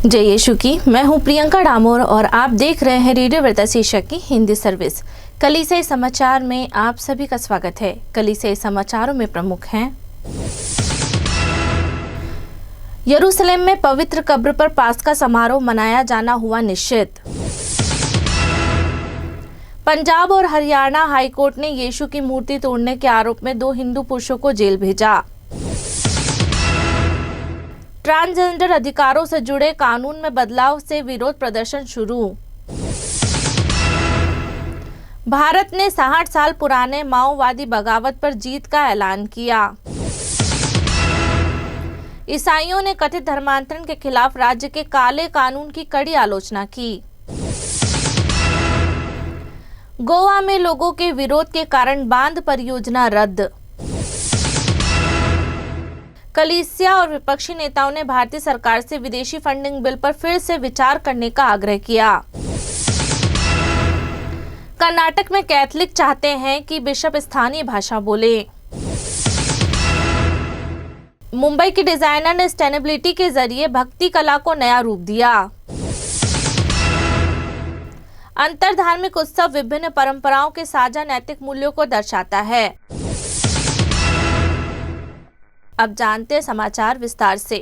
जय यीशु की। मैं हूं प्रियंका डामोर और आप देख रहे हैं रेडियो वार्ता शीर्षक की हिंदी सर्विस। कलीसियाई समाचार में आप सभी का स्वागत है। कलीसियाई समाचारों में प्रमुख हैं। यरूशलेम में पवित्र कब्र पर पास्का समारोह मनाया जाना हुआ निश्चित। पंजाब और हरियाणा हाईकोर्ट ने यीशु की मूर्ति तोड़ने के आरोप में 2 हिंदू पुरुषों को जेल भेजा। ट्रांसजेंडर अधिकारों से जुड़े कानून में बदलाव से विरोध प्रदर्शन शुरू। भारत ने 60 साल पुराने माओवादी बगावत पर जीत का ऐलान किया। ईसाइयों ने कथित धर्मांतरण के खिलाफ राज्य के काले कानून की कड़ी आलोचना की। गोवा में लोगों के विरोध के कारण बांध परियोजना रद्द। कलीसिया और विपक्षी नेताओं ने भारतीय सरकार से विदेशी फंडिंग बिल पर फिर से विचार करने का आग्रह किया। कर्नाटक में कैथलिक चाहते हैं कि बिशप स्थानीय भाषा बोले। मुंबई के डिजाइनर ने सस्टेनेबिलिटी के जरिए भक्ति कला को नया रूप दिया। अंतर धार्मिक उत्सव विभिन्न परंपराओं के साझा नैतिक मूल्यों को दर्शाता है। अब जानते हैं समाचार विस्तार से।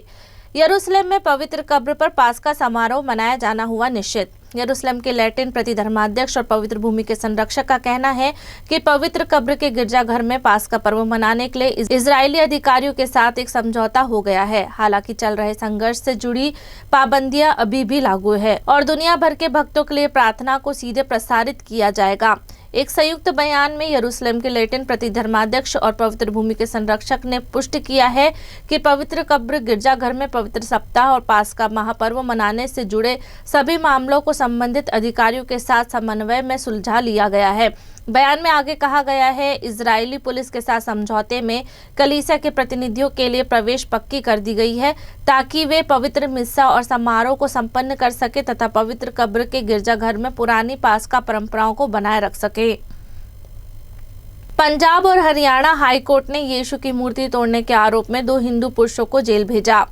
यरूशलेम में पवित्र कब्र पर पास्का समारोह मनाया जाना हुआ निश्चित। यरूशलेम के लैटिन प्रतिधर्माध्यक्ष और पवित्र भूमि के संरक्षक का कहना है कि पवित्र कब्र के गिरजाघर में पास्का पर्व मनाने के लिए इजरायली अधिकारियों के साथ एक समझौता हो गया है। हालांकि चल रहे संघर्ष से जुड़ी पाबंदियां अभी भी लागू है और दुनिया भर के भक्तों के लिए प्रार्थना को सीधे प्रसारित किया जाएगा। एक संयुक्त बयान में यरूशलेम के लैटिन प्रतिधर्माध्यक्ष और पवित्र भूमि के संरक्षक ने पुष्टि किया है कि पवित्र कब्र गिरजाघर में पवित्र सप्ताह और पास्का महापर्व मनाने से जुड़े सभी मामलों को संबंधित अधिकारियों के साथ समन्वय में सुलझा लिया गया है। बयान में आगे कहा गया है, इजरायली पुलिस के साथ समझौते में कलीसिया के प्रतिनिधियों के लिए प्रवेश पक्की कर दी गई है ताकि वे पवित्र मिस्सा और समारोह को संपन्न कर सके तथा पवित्र कब्र के गिरजाघर में पुरानी पास्का परंपराओं को बनाए रख सके। पंजाब और हरियाणा हाईकोर्ट ने यीशु की मूर्ति तोड़ने के आरोप में 2 हिंदू पुरुषों को जेल भेजा।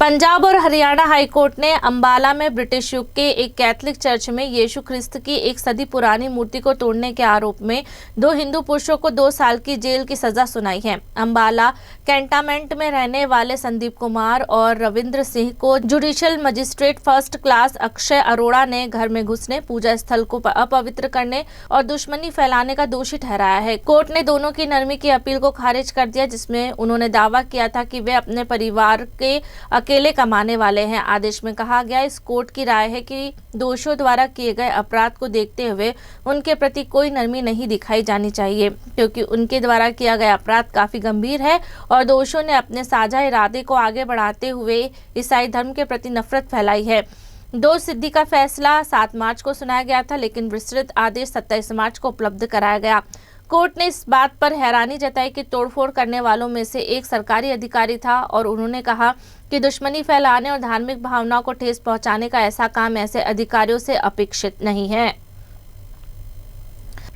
पंजाब और हरियाणा हाईकोर्ट ने अंबाला में ब्रिटिश युग के एक कैथलिक चर्च में यीशु ख्रिस्त की 1 सदी पुरानी मूर्ति को तोड़ने के आरोप में 2 हिंदू पुरुषों को 2 साल की जेल की सजा सुनाई है। अंबाला कैंटनमेंट में रहने वाले संदीप कुमार और रविंद्र सिंह को judicial magistrate first class Akshay Arora ने घर में घुसने, पूजा स्थल को अपवित्र करने और दुश्मनी फैलाने का दोषी ठहराया है। कोर्ट ने दोनों की नरमी की अपील को खारिज कर दिया, जिसमें उन्होंने दावा किया था कि वे अपने परिवार के अकेले कमाने वाले हैं। आदेश में कहा गया, इस कोर्ट की राय है कि दोषियों द्वारा किए गए अपराध को देखते हुए उनके प्रति कोई नरमी नहीं दिखाई जानी चाहिए, क्योंकि उनके द्वारा किया गया अपराध काफी गंभीर है और दोषियों ने अपने साझा इरादे को आगे बढ़ाते हुए ईसाई धर्म के प्रति नफरत फैलाई है। 2 सिद्धि का फैसला 7 मार्च को सुनाया गया था, लेकिन विस्तृत आदेश 27 मार्च को उपलब्ध कराया गया। कोर्ट ने इस बात पर हैरानी जताई कि तोड़फोड़ करने वालों में से एक सरकारी अधिकारी था और उन्होंने कहा कि दुश्मनी फैलाने और धार्मिक भावनाओं को ठेस पहुंचाने का ऐसा काम ऐसे अधिकारियों से अपेक्षित नहीं है।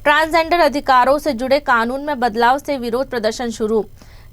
ट्रांसजेंडर अधिकारों से जुड़े कानून में बदलाव से विरोध प्रदर्शन शुरू।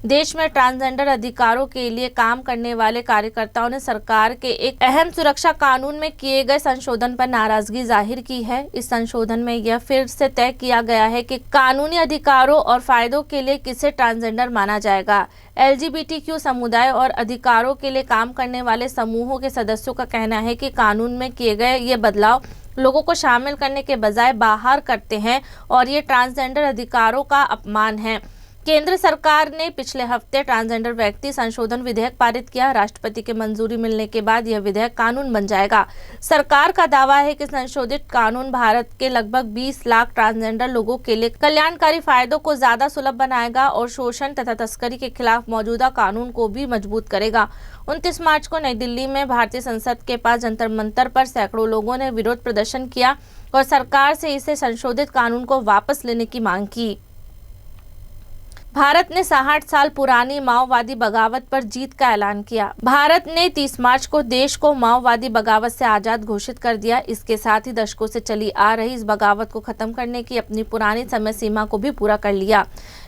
देश में ट्रांसजेंडर अधिकारों के लिए काम करने वाले कार्यकर्ताओं ने सरकार के एक अहम सुरक्षा कानून में किए गए संशोधन पर नाराजगी जाहिर की है। इस संशोधन में यह फिर से तय किया गया है कि कानूनी अधिकारों और फायदों के लिए किसे ट्रांसजेंडर माना जाएगा। LGBTQ समुदाय और अधिकारों के लिए काम करने वाले समूहों के सदस्यों का कहना है कि कानून में किए गए ये बदलाव लोगों को शामिल करने के बजाय बाहर करते हैं और ये ट्रांसजेंडर अधिकारों का अपमान है। केंद्र सरकार ने पिछले हफ्ते ट्रांसजेंडर व्यक्ति संशोधन विधेयक पारित किया। राष्ट्रपति की मंजूरी मिलने के बाद यह विधेयक कानून बन जाएगा। सरकार का दावा है कि संशोधित कानून भारत के लगभग 20 लाख ट्रांसजेंडर लोगों के लिए कल्याणकारी फायदों को ज्यादा सुलभ बनाएगा और शोषण तथा तस्करी के खिलाफ मौजूदा कानून को भी मजबूत करेगा। 29 मार्च को नई दिल्ली में भारतीय संसद के पास जंतर मंतर पर सैकड़ों लोगों ने विरोध प्रदर्शन किया और सरकार से इसे संशोधित कानून को वापस लेने की मांग की। भारत ने 60 साल पुरानी माओवादी बगावत पर जीत का ऐलान किया। भारत ने 30 मार्च को देश को माओवादी बगावत से आजाद घोषित कर दिया। इसके साथ ही दशकों से चली आ रही इस बगावत को खत्म करने की अपनी पुरानी समय सीमा को भी पूरा कर लिया।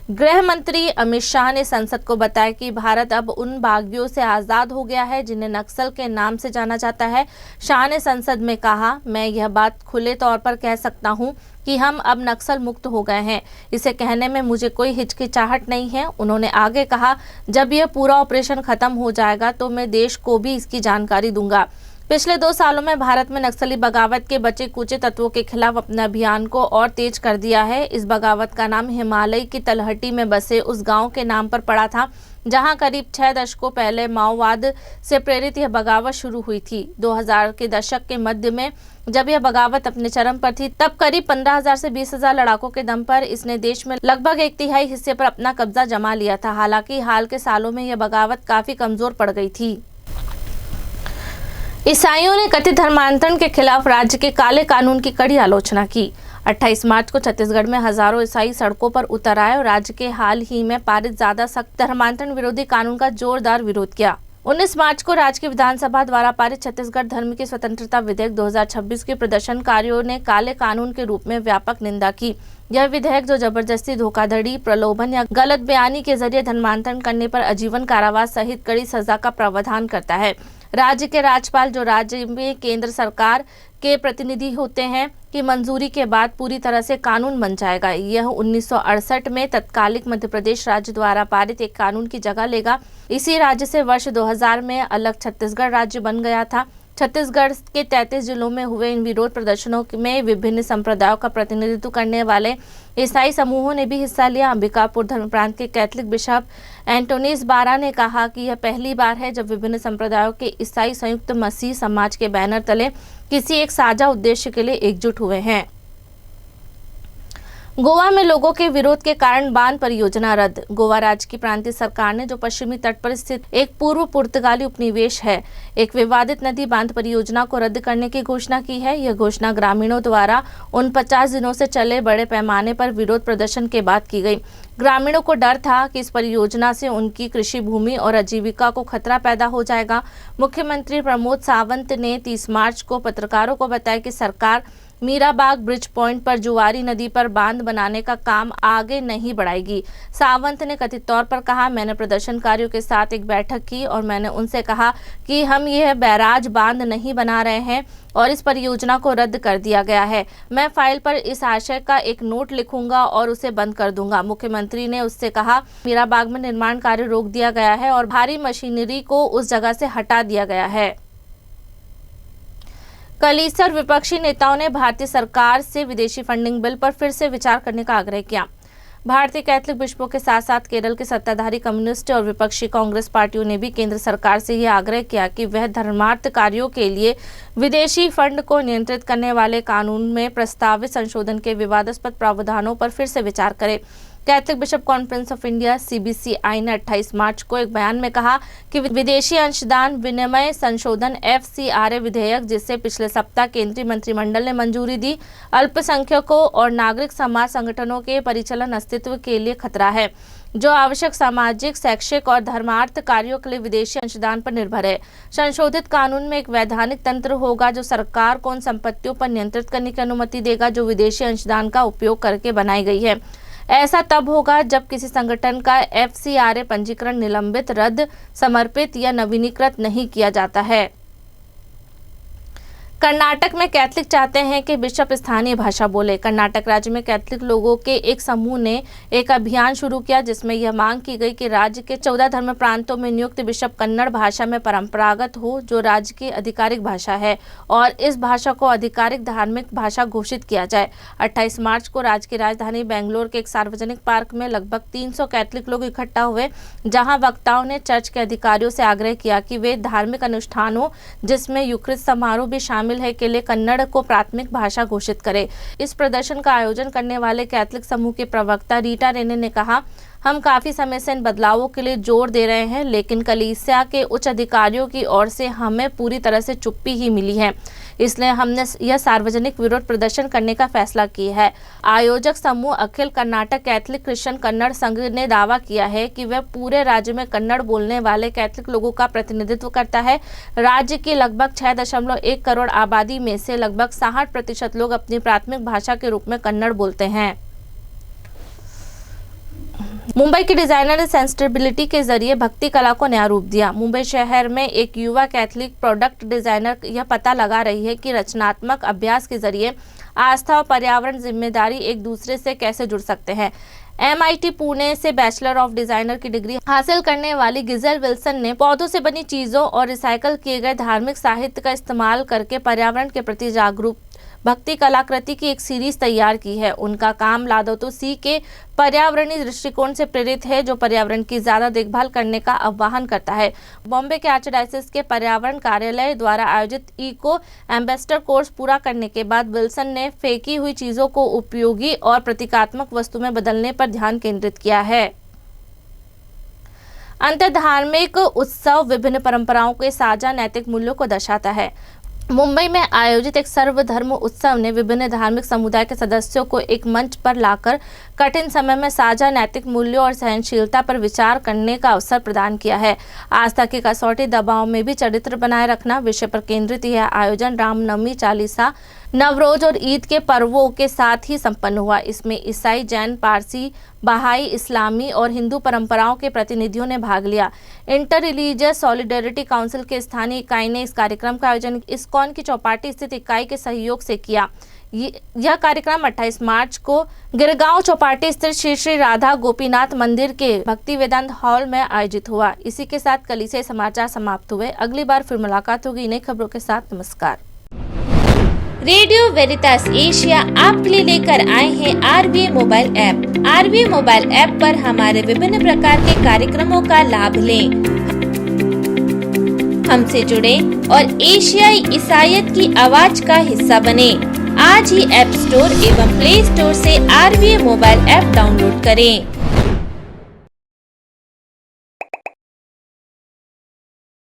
गृह मंत्री अमित शाह ने संसद को बताया कि भारत अब उन बागियों से आज़ाद हो गया है जिन्हें नक्सल के नाम से जाना जाता है। शाह ने संसद में कहा, मैं यह बात खुले तौर पर कह सकता हूं कि हम अब नक्सल मुक्त हो गए हैं। इसे कहने में मुझे कोई हिचकिचाहट नहीं है। उन्होंने आगे कहा, जब यह पूरा ऑपरेशन खत्म हो जाएगा तो मैं देश को भी इसकी जानकारी दूंगा। पिछले 2 सालों में भारत में नक्सली बगावत के बचे कुचे तत्वों के खिलाफ अपने अभियान को और तेज कर दिया है। इस बगावत का नाम हिमालय की तलहटी में बसे उस गांव के नाम पर पड़ा था जहां करीब 6 दशकों पहले माओवाद से प्रेरित यह बगावत शुरू हुई थी। 2000 के दशक के मध्य में जब यह बगावत अपने चरम पर थी, तब करीब 15,000 से 20,000 लड़ाकों के दम पर इसने देश में लगभग 1/3 हिस्से पर अपना कब्जा जमा लिया था। हालांकि हाल के सालों में यह बगावत काफी कमजोर पड़ गई थी। ईसाइयों ने कथित धर्मांतरण के खिलाफ राज्य के काले कानून की कड़ी आलोचना की। 28 मार्च को छत्तीसगढ़ में हजारों ईसाई सड़कों पर उतर आए और राज्य के हाल ही में पारित ज्यादा सख्त धर्मांतरण विरोधी कानून का जोरदार विरोध किया। 19 मार्च को राज्य की विधानसभा द्वारा पारित छत्तीसगढ़ धर्म की स्वतंत्रता विधेयक 2026 के प्रदर्शनकारियों ने काले कानून के रूप में व्यापक निंदा की। यह विधेयक जो जबरदस्ती, धोखाधड़ी, प्रलोभन या गलत बयानी के जरिए धर्मांतरण करने पर आजीवन कारावास सहित कड़ी सजा का प्रावधान करता है। राज्य के राज्यपाल, जो राज्य में केंद्र सरकार के प्रतिनिधि होते हैं, की मंजूरी के बाद पूरी तरह से कानून बन जाएगा। यह 1968 में तत्कालिक मध्य प्रदेश राज्य द्वारा पारित एक कानून की जगह लेगा। इसी राज्य से वर्ष 2000 में अलग छत्तीसगढ़ राज्य बन गया था। छत्तीसगढ़ के 33 जिलों में हुए इन विरोध प्रदर्शनों में विभिन्न संप्रदायों का प्रतिनिधित्व करने वाले ईसाई समूहों ने भी हिस्सा लिया। अंबिकापुर धर्म प्रांत के कैथलिक बिशप एंटोनीस बारा ने कहा कि यह पहली बार है जब विभिन्न संप्रदायों के ईसाई संयुक्त मसीह समाज के बैनर तले किसी एक साझा उद्देश्य के लिए एकजुट हुए हैं। गोवा में लोगों के विरोध के कारण बांध परियोजना रद्द। गोवा राज्य की प्रांतीय सरकार ने, जो पश्चिमी तट पर स्थित एक पूर्व पुर्तगाली उपनिवेश है, एक विवादित नदी बांध परियोजना को रद्द करने की घोषणा की है। यह घोषणा ग्रामीणों द्वारा उन 50 दिनों से चले बड़े पैमाने पर विरोध प्रदर्शन के बाद की गई। ग्रामीणों को डर था कि इस परियोजना से उनकी कृषि भूमि और आजीविका को खतरा पैदा हो जाएगा। मुख्यमंत्री प्रमोद सावंत ने 30 मार्च को पत्रकारों को बताया कि सरकार मीराबाग ब्रिज पॉइंट पर जुआरी नदी पर बांध बनाने का काम आगे नहीं बढ़ाएगी। सावंत ने कथित तौर पर कहा, मैंने प्रदर्शनकारियों के साथ एक बैठक की और मैंने उनसे कहा कि हम यह बैराज बांध नहीं बना रहे हैं और इस परियोजना को रद्द कर दिया गया है। मैं फाइल पर इस आशय का एक नोट लिखूंगा और उसे बंद कर दूंगा। मुख्यमंत्री ने उससे कहा, मीराबाग में निर्माण कार्य रोक दिया गया है और भारी मशीनरी को उस जगह से हटा दिया गया है। कलीसिया और विपक्षी नेताओं ने भारतीय सरकार से विदेशी फंडिंग बिल पर फिर से विचार करने का आग्रह किया। भारतीय कैथलिक बिशपों के साथ साथ केरल के सत्ताधारी कम्युनिस्ट और विपक्षी कांग्रेस पार्टियों ने भी केंद्र सरकार से यह आग्रह किया कि वह धर्मार्थ कार्यों के लिए विदेशी फंड को नियंत्रित करने वाले कानून में प्रस्तावित संशोधन के विवादास्पद प्रावधानों पर फिर से विचार करे। Catholic bishop conference of India (CBCI) ने 28 मार्च को एक बयान में कहा कि विदेशी अंशदान विनिमय संशोधन FCRA विधेयक, जिसे पिछले सप्ताह केंद्रीय मंत्रिमंडल ने मंजूरी दी, अल्पसंख्यकों और नागरिक समाज संगठनों के परिचालन अस्तित्व के लिए खतरा है, जो आवश्यक सामाजिक, शैक्षिक और धर्मार्थ कार्यों के लिए विदेशी अंशदान पर निर्भर है। संशोधित कानून में एक वैधानिक तंत्र होगा जो सरकार को उन संपत्तियों पर नियंत्रित करने की अनुमति देगा जो विदेशी अंशदान का उपयोग करके बनाई गई है। ऐसा तब होगा जब किसी संगठन का FCRA पंजीकरण निलंबित, रद्द, समर्पित या नवीनीकृत नहीं किया जाता है। कर्नाटक में कैथलिक चाहते हैं कि बिशप स्थानीय भाषा बोले। कर्नाटक राज्य में कैथलिक लोगों के एक समूह ने एक अभियान शुरू किया जिसमें यह मांग की गई कि राज्य के 14 धर्म प्रांतों में नियुक्त बिशप कन्नड़ भाषा में परंपरागत हो, जो राज्य की आधिकारिक भाषा है, और इस भाषा को आधिकारिक धार्मिक भाषा घोषित किया जाए। 28 मार्च को राज्य की राजधानी बेंगलोर के एक सार्वजनिक पार्क में लगभग 300 कैथलिक लोग इकट्ठा हुए, जहाँ वक्ताओं ने चर्च के अधिकारियों से आग्रह किया कि वे धार्मिक अनुष्ठानों, जिसमें यूक्रिस्ट समारोह भी शामिल है, के लिए कन्नड़ को प्राथमिक भाषा घोषित करे। इस प्रदर्शन का आयोजन करने वाले कैथलिक समूह के प्रवक्ता रीटा रेने ने कहा, हम काफी समय से इन बदलावों के लिए जोर दे रहे हैं, लेकिन कलीसिया के उच्च अधिकारियों की ओर से हमें पूरी तरह से चुप्पी ही मिली है, इसलिए हमने यह सार्वजनिक विरोध प्रदर्शन करने का फैसला किया है। आयोजक समूह अखिल कर्नाटक कैथलिक क्रिश्चियन कन्नड़ संघ ने दावा किया है कि वह पूरे राज्य में कन्नड़ बोलने वाले कैथलिक लोगों का प्रतिनिधित्व करता है। राज्य की लगभग 6.1 करोड़ आबादी में से लगभग 60% लोग अपनी प्राथमिक भाषा के रूप में कन्नड़ बोलते हैं। मुंबई के डिजाइनर ने सेंसिटिबिलिटी के जरिए भक्ति कला को नया रूप दिया। मुंबई शहर में एक युवा कैथलिक प्रोडक्ट डिजाइनर यह पता लगा रही है कि रचनात्मक अभ्यास के जरिए आस्था और पर्यावरण जिम्मेदारी एक दूसरे से कैसे जुड़ सकते हैं। MIT पुणे से बैचलर ऑफ डिजाइनर की डिग्री हासिल करने वाली गिजेल विल्सन ने पौधों से बनी चीजों और रिसाइकल किए गए धार्मिक साहित्य का इस्तेमाल करके पर्यावरण के प्रति जागरूक भक्ति कलाकृति की एक सीरीज तैयार की है। उनका काम लादोतो सी के पर्यावरणीय दृष्टिकोण से प्रेरित है, जो पर्यावरण की ज्यादा देखभाल करने का आह्वान करता है। बॉम्बे के आर्चडायसिस के पर्यावरण कार्यालय द्वारा आयोजित इको एम्बेसडर कोर्स पूरा करने के बाद विल्सन ने फेंकी हुई चीजों को उपयोगी और प्रतीकात्मक वस्तु में बदलने पर ध्यान केंद्रित किया है। अंत धार्मिक उत्सव विभिन्न परंपराओं के साझा नैतिक मूल्यों को दर्शाता है। मुंबई में आयोजित एक सर्वधर्म उत्सव ने विभिन्न धार्मिक समुदाय के सदस्यों को एक मंच पर लाकर कठिन समय में साझा नैतिक मूल्यों और सहनशीलता पर विचार करने का अवसर प्रदान किया है। आस्था की कसौटी दबाव में भी चरित्र बनाए रखना विषय पर केंद्रित यह आयोजन रामनवमी, चालीसा, नवरोज और ईद के पर्वों के साथ ही संपन्न हुआ। इसमें ईसाई, जैन, पारसी, बहाई, इस्लामी और हिंदू परंपराओं के प्रतिनिधियों ने भाग लिया। इंटर रिलीजियस सॉलिडेरिटी काउंसिल के स्थानीय इकाई ने इस कार्यक्रम का आयोजन इस्कॉन की चौपाटी स्थित इकाई के सहयोग से किया। यह कार्यक्रम 28 मार्च को गिरगांव चौपाटी स्थित श्री श्री राधा गोपीनाथ मंदिर के भक्ति वेदांत हॉल में आयोजित हुआ। इसी के साथ कलीसिया समाचार समाप्त हुए। अगली बार फिर मुलाकात होगी नई खबरों के साथ। नमस्कार। रेडियो वेरितास एशिया आपके लिए लेकर आए हैं RVA mobile app. RVA mobile app पर हमारे विभिन्न प्रकार के कार्यक्रमों का लाभ लें, हमसे जुड़े और एशियाई ईसाईयत की आवाज का हिस्सा बने। आज ही ऐप स्टोर एवं प्ले स्टोर से RVA मोबाइल ऐप डाउनलोड करें।